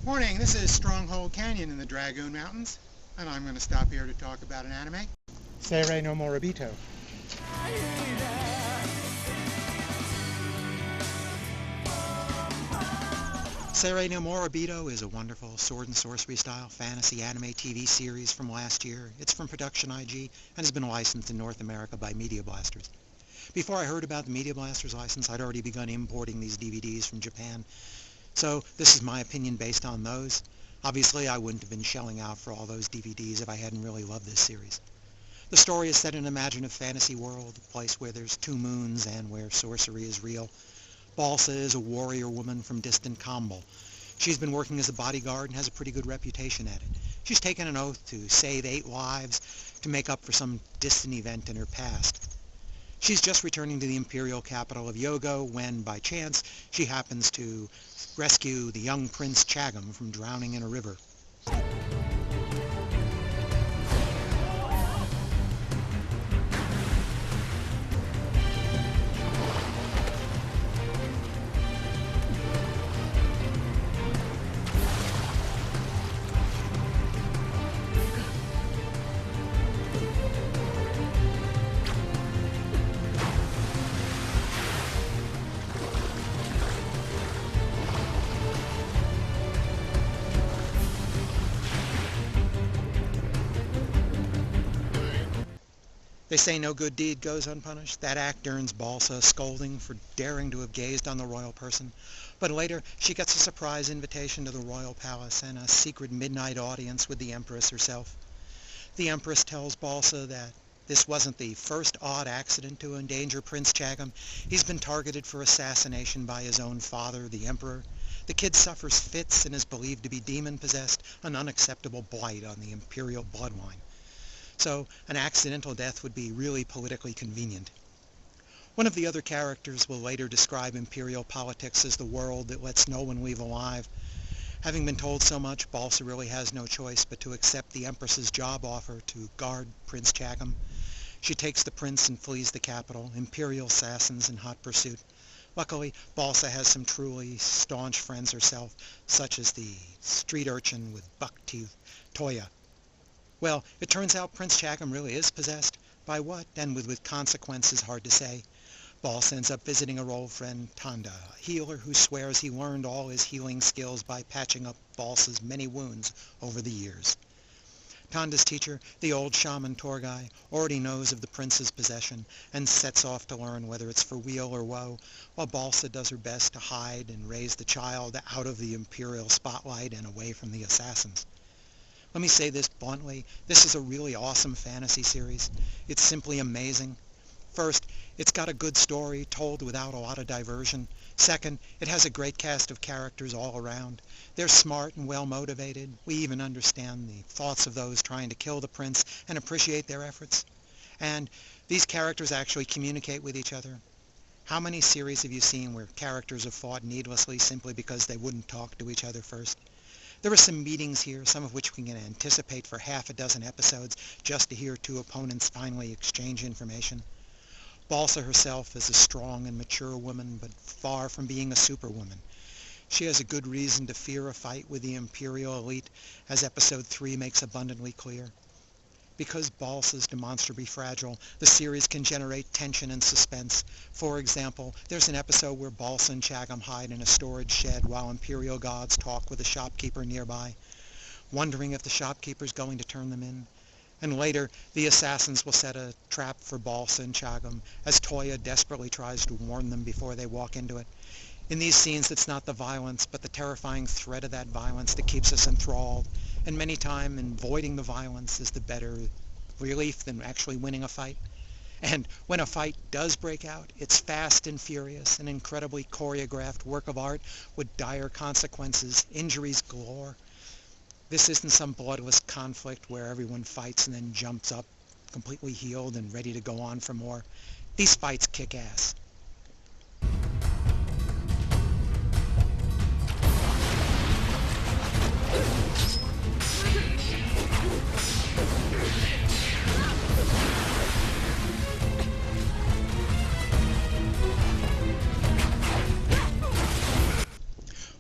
Morning, this is Stronghold Canyon in the Dragoon Mountains, and I'm going to stop here to talk about an anime. Seirei no Moribito. Seirei no Moribito is a wonderful sword and sorcery style fantasy anime TV series from last year. It's from Production IG and has been licensed in North America by Media Blasters. Before I heard about the Media Blasters license, I'd already begun importing these DVDs from Japan. So this is my opinion based on those. Obviously, I wouldn't have been shelling out for all those DVDs if I hadn't really loved this series. The story is set in an imaginative fantasy world, a place where there's 2 moons and where sorcery is real. Balsa is a warrior woman from distant Kambal. She's been working as a bodyguard and has a pretty good reputation at it. She's taken an oath to save 8 lives to make up for some distant event in her past. She's just returning to the imperial capital of Yogo when, by chance, she happens to rescue the young Prince Chagam from drowning in a river. They say no good deed goes unpunished. That act earns Balsa a scolding for daring to have gazed on the royal person. But later, she gets a surprise invitation to the royal palace and a secret midnight audience with the Empress herself. The Empress tells Balsa that this wasn't the first odd accident to endanger Prince Chagam. He's been targeted for assassination by his own father, the Emperor. The kid suffers fits and is believed to be demon-possessed, an unacceptable blight on the imperial bloodline. So an accidental death would be really politically convenient. One of the other characters will later describe imperial politics as the world that lets no one leave alive. Having been told so much, Balsa really has no choice but to accept the Empress's job offer to guard Prince Chagam. She takes the prince and flees the capital, imperial assassins in hot pursuit. Luckily, Balsa has some truly staunch friends herself, such as the street urchin with buck teeth, Toya. Well, it turns out Prince Chagam really is possessed. By what, and with consequences hard to say. Balsa ends up visiting her old friend Tanda, a healer who swears he learned all his healing skills by patching up Balsa's many wounds over the years. Tanda's teacher, the old shaman Torgai, already knows of the prince's possession and sets off to learn whether it's for weal or woe, while Balsa does her best to hide and raise the child out of the imperial spotlight and away from the assassins. Let me say this bluntly, this is a really awesome fantasy series. It's simply amazing. First, it's got a good story told without a lot of diversion. Second, it has a great cast of characters all around. They're smart and well motivated. We even understand the thoughts of those trying to kill the prince and appreciate their efforts. And these characters actually communicate with each other. How many series have you seen where characters have fought needlessly simply because they wouldn't talk to each other first? There are some meetings here, some of which we can anticipate for half a dozen episodes just to hear 2 opponents finally exchange information. Balsa herself is a strong and mature woman, but far from being a superwoman. She has a good reason to fear a fight with the imperial elite, as episode 3 makes abundantly clear. Because Balsa is demonstrably fragile, the series can generate tension and suspense. For example, there's an episode where Balsa and Chagam hide in a storage shed while imperial gods talk with a shopkeeper nearby, wondering if the shopkeeper's going to turn them in. And later, the assassins will set a trap for Balsa and Chagam, as Toya desperately tries to warn them before they walk into it. In these scenes, it's not the violence, but the terrifying threat of that violence that keeps us enthralled. And many times, avoiding the violence is the better relief than actually winning a fight. And when a fight does break out, it's fast and furious, an incredibly choreographed work of art with dire consequences, injuries galore. This isn't some bloodless conflict where everyone fights and then jumps up, completely healed and ready to go on for more. These fights kick ass.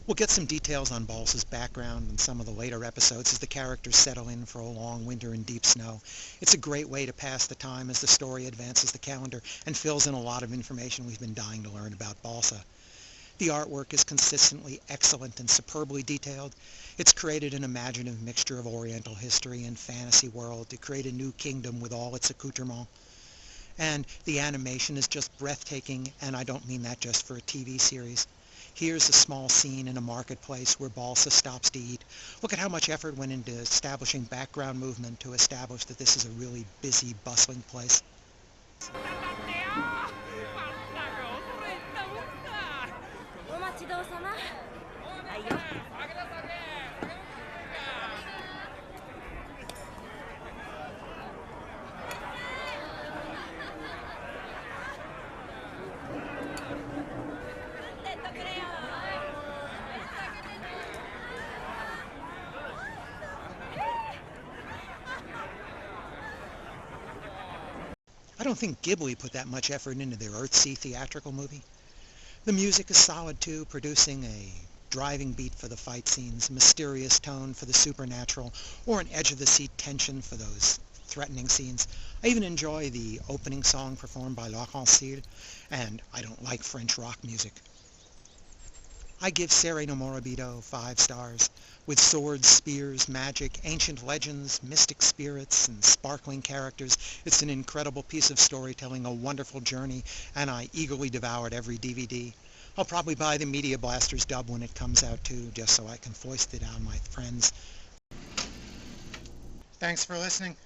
We'll get some details on Balsa's background in some of the later episodes as the characters settle in for a long winter in deep snow. It's a great way to pass the time as the story advances the calendar and fills in a lot of information we've been dying to learn about Balsa. The artwork is consistently excellent and superbly detailed. It's created an imaginative mixture of Oriental history and fantasy world to create a new kingdom with all its accoutrements. And the animation is just breathtaking, and I don't mean that just for a TV series. Here's a small scene in a marketplace where Balsa stops to eat. Look at how much effort went into establishing background movement to establish that this is a really busy, bustling place. I don't think Ghibli put that much effort into their Earthsea theatrical movie. The music is solid too, producing a driving beat for the fight scenes, a mysterious tone for the supernatural, or an edge-of-the-seat tension for those threatening scenes. I even enjoy the opening song performed by L'Arc-en-Ciel, and I don't like French rock music. I give Seirei no Moribito 5 stars. With swords, spears, magic, ancient legends, mystic spirits, and sparkling characters, it's an incredible piece of storytelling, a wonderful journey, and I eagerly devoured every DVD. I'll probably buy the Media Blasters dub when it comes out too, just so I can foist it on my friends. Thanks for listening.